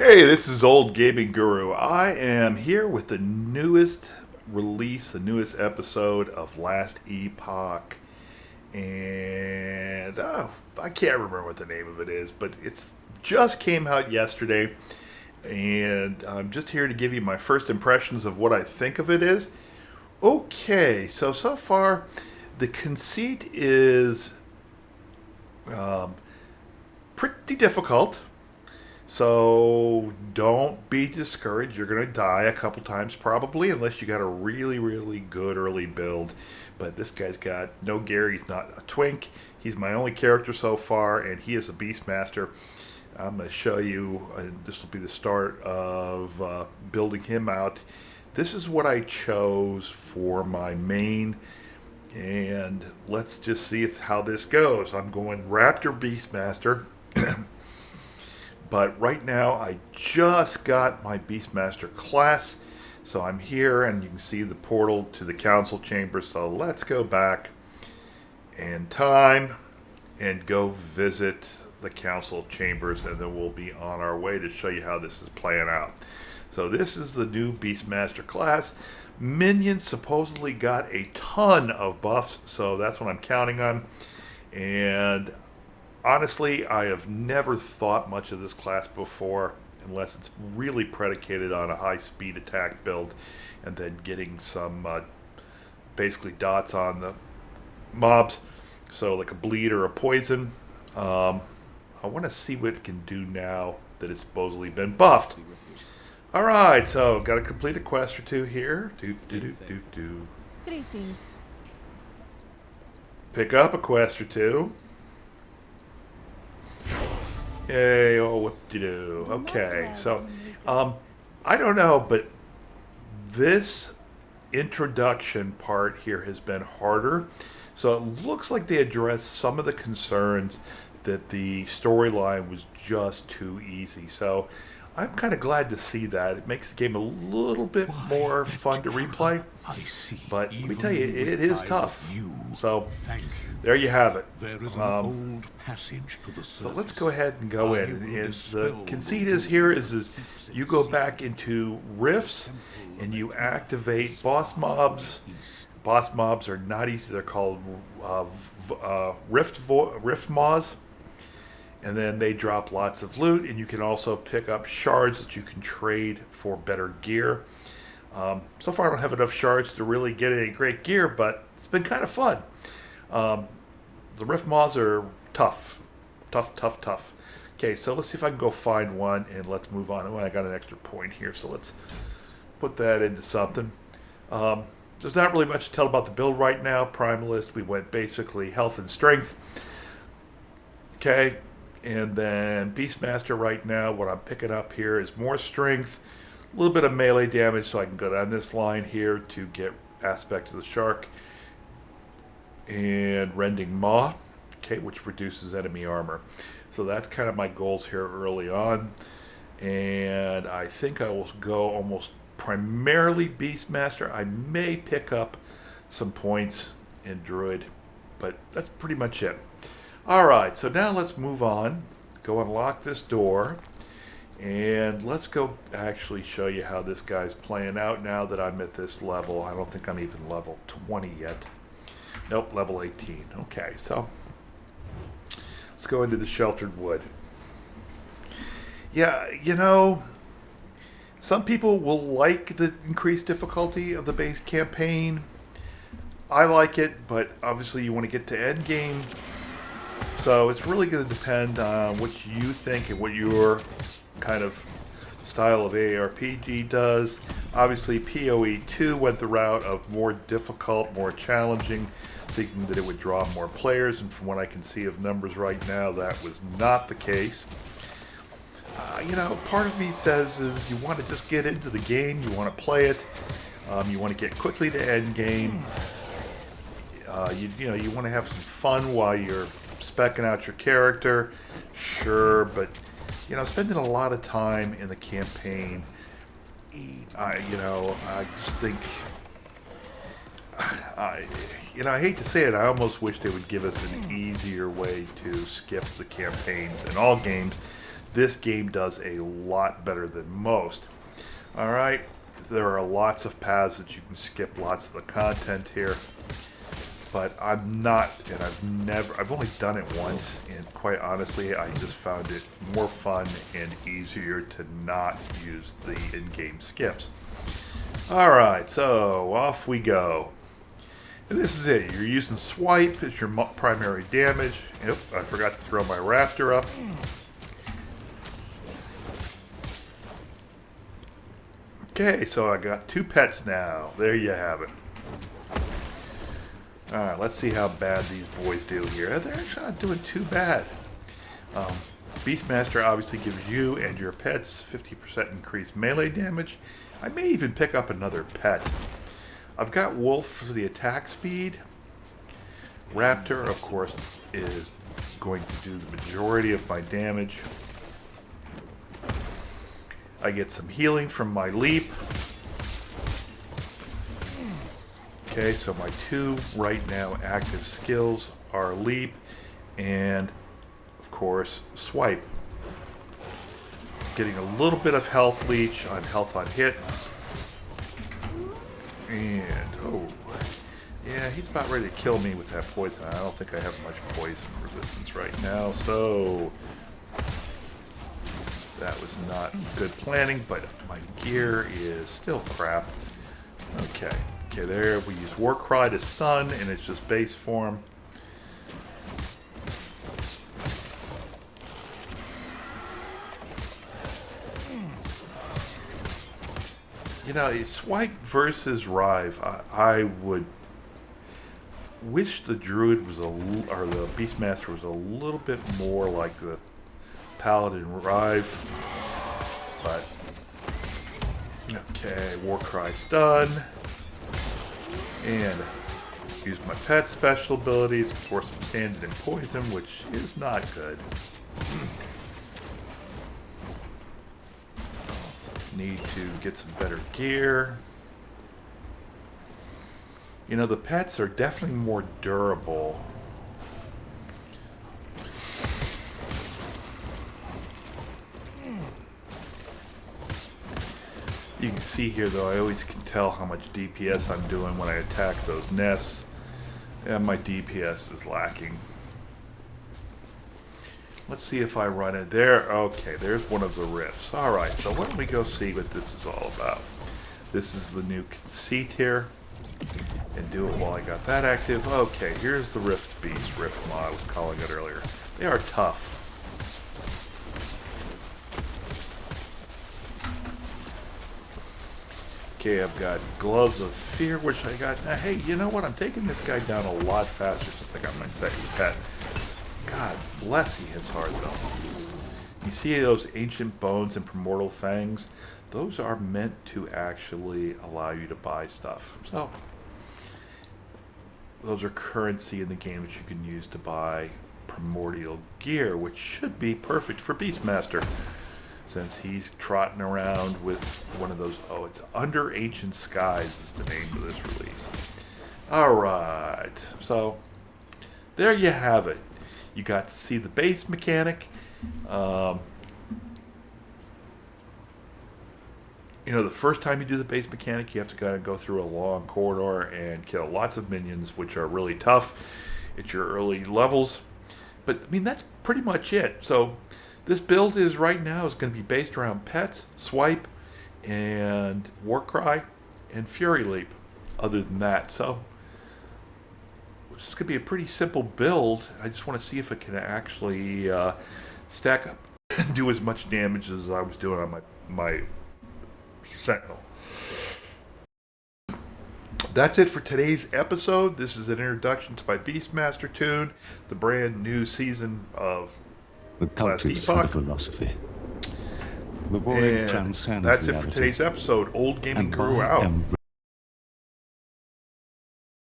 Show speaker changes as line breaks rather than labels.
Hey, this is Old Gaming Guru. I am here with the newest release, the newest episode of Last Epoch. And I can't remember what the name of it is, but it's just came out yesterday. And I'm just here to give you my first impressions of what I think of it is. Okay, so far, the conceit is pretty difficult. So don't be discouraged. You're going to die a couple times probably, unless you got a really, really good early build. But this guy's got no gear. He's not a twink. He's my only character so far, and he is a Beastmaster. I'm going to show you, and this will be the start of building him out. This is what I chose for my main, and let's just see how this goes. I'm going Raptor Beastmaster. But right now, I just got my Beastmaster class. So I'm here, and you can see the portal to the council chamber. So let's go back in time and go visit the council chambers, and then we'll be on our way to show you how this is playing out. So this is the new Beastmaster class. Minions supposedly got a ton of buffs, so that's what I'm counting on. And honestly, I have never thought much of this class before, unless it's really predicated on a high speed attack build and then getting some basically dots on the mobs, so like a bleed or a poison. I want to see what it can do now that it's supposedly been buffed. Alright, so got to complete a quest or two here.
Greetings.
Pick up a quest or two. Yay, oh, whoop-de-doo. Okay, so, I don't know, but this introduction part here has been harder. So it looks like they addressed some of the concerns that the storyline was just too easy. So I'm kind of glad to see that. It makes the game a little bit more fun to replay. But let me tell you, it is tough. So there you have it.
There is an old passage to the surface.
So let's go ahead and go in. And the conceit is here is you go back into rifts and you activate boss mobs. Boss mobs are not easy. They're called rift maws. And then they drop lots of loot, and you can also pick up shards that you can trade for better gear. So far I don't have enough shards to really get any great gear, but it's been kind of fun. The rift maws are tough. Okay, so let's see if I can go find one, and let's move on. Oh, I got an extra point here, so let's put that into something. There's not really much to tell about the build right now. Primalist, we went basically health and strength. Okay, and then Beastmaster right now, what I'm picking up here is more strength, a little bit of melee damage, so I can go down this line here to get Aspect of the Shark, and Rending Maw, okay, which reduces enemy armor. So that's kind of my goals here early on, and I think I will go almost primarily Beastmaster. I may pick up some points in Druid, but that's pretty much it. Alright, so now let's move on. Go unlock this door, and let's go actually show you how this guy's playing out now that I'm at this level. I don't think I'm even level 20 yet. Nope, level 18. Okay, so let's go into the Sheltered Wood. Yeah, you know, some people will like the increased difficulty of the base campaign. I like it, but obviously you want to get to end game. So it's really going to depend on what you think and what your kind of style of ARPG does. Obviously PoE 2 went the route of more difficult, more challenging, thinking that it would draw more players, and from what I can see of numbers right now, that was not the case. You know, part of me says is you want to just get into the game, you want to play it, you want to get quickly to end game. You know, you want to have some fun while you're specking out your character, sure, but you know, spending a lot of time in the campaign, I just think, I hate to say it, I almost wish they would give us an easier way to skip the campaigns in all games this game does a lot better than most. Alright, there are lots of paths that you can skip, lots of the content here. But I'm not, and I've only done it once, and quite honestly, I just found it more fun and easier to not use the in-game skips. Alright, so off we go. And this is it. You're using swipe as your primary damage. Yep, I forgot to throw my raptor up. Okay, so I got 2 pets now. There you have it. Alright, let's see how bad these boys do here. They're actually not doing too bad. Beastmaster obviously gives you and your pets 50% increased melee damage. I may even pick up another pet. I've got Wolf for the attack speed. Raptor, of course, is going to do the majority of my damage. I get some healing from my leap. Okay, so my 2 right now active skills are leap and, of course, swipe. Getting a little bit of health leech on health on hit. And, oh, yeah, he's about ready to kill me with that poison. I don't think I have much poison resistance right now, so that was not good planning, but my gear is still crap. Okay. Okay, there we use Warcry to stun, and it's just base form. You know, Swipe versus Rive, I would wish the Druid was or the Beastmaster was a little bit more like the Paladin Rive, but okay, Warcry stun. And use my pet special abilities. Of course, I'm standing in poison, which is not good. Need to get some better gear. You know, the pets are definitely more durable. You can see here, though, I always can tell how much DPS I'm doing when I attack those nests. And my DPS is lacking. Let's see if I run it there. Okay, there's one of the rifts. Alright, so why don't we go see what this is all about. This is the new conceit here. And do it while I got that active. Okay, here's the Rift Beast, Rift Mod I was calling it earlier. They are tough. Okay, I've got Gloves of Fear, which I got. Now, hey, you know what? I'm taking this guy down a lot faster since I got my second pet. God bless, he hits hard, though. You see those Ancient Bones and Primordial Fangs? Those are meant to actually allow you to buy stuff. So, those are currency in the game that you can use to buy primordial gear, which should be perfect for Beastmaster, since he's trotting around with one of those. Oh, it's Under Ancient Skies is the name of this release. Alright, so there you have it. You got to see the base mechanic. You know, the first time you do the base mechanic, you have to kind of go through a long corridor and kill lots of minions, which are really tough at your early levels. But, I mean, that's pretty much it. So, this build is right now is going to be based around pets, swipe, and Warcry, and Fury Leap. Other than that, so it's going to be a pretty simple build. I just want to see if it can actually stack up and do as much damage as I was doing on my Sentinel. That's it for today's episode. This is an introduction to my Beastmaster tune, the brand new season of
The cult is a
Epoch.
philosophy. The void transcends
That's it for
reality,
today's episode. Old Gaming
and
Crew
I
out.
am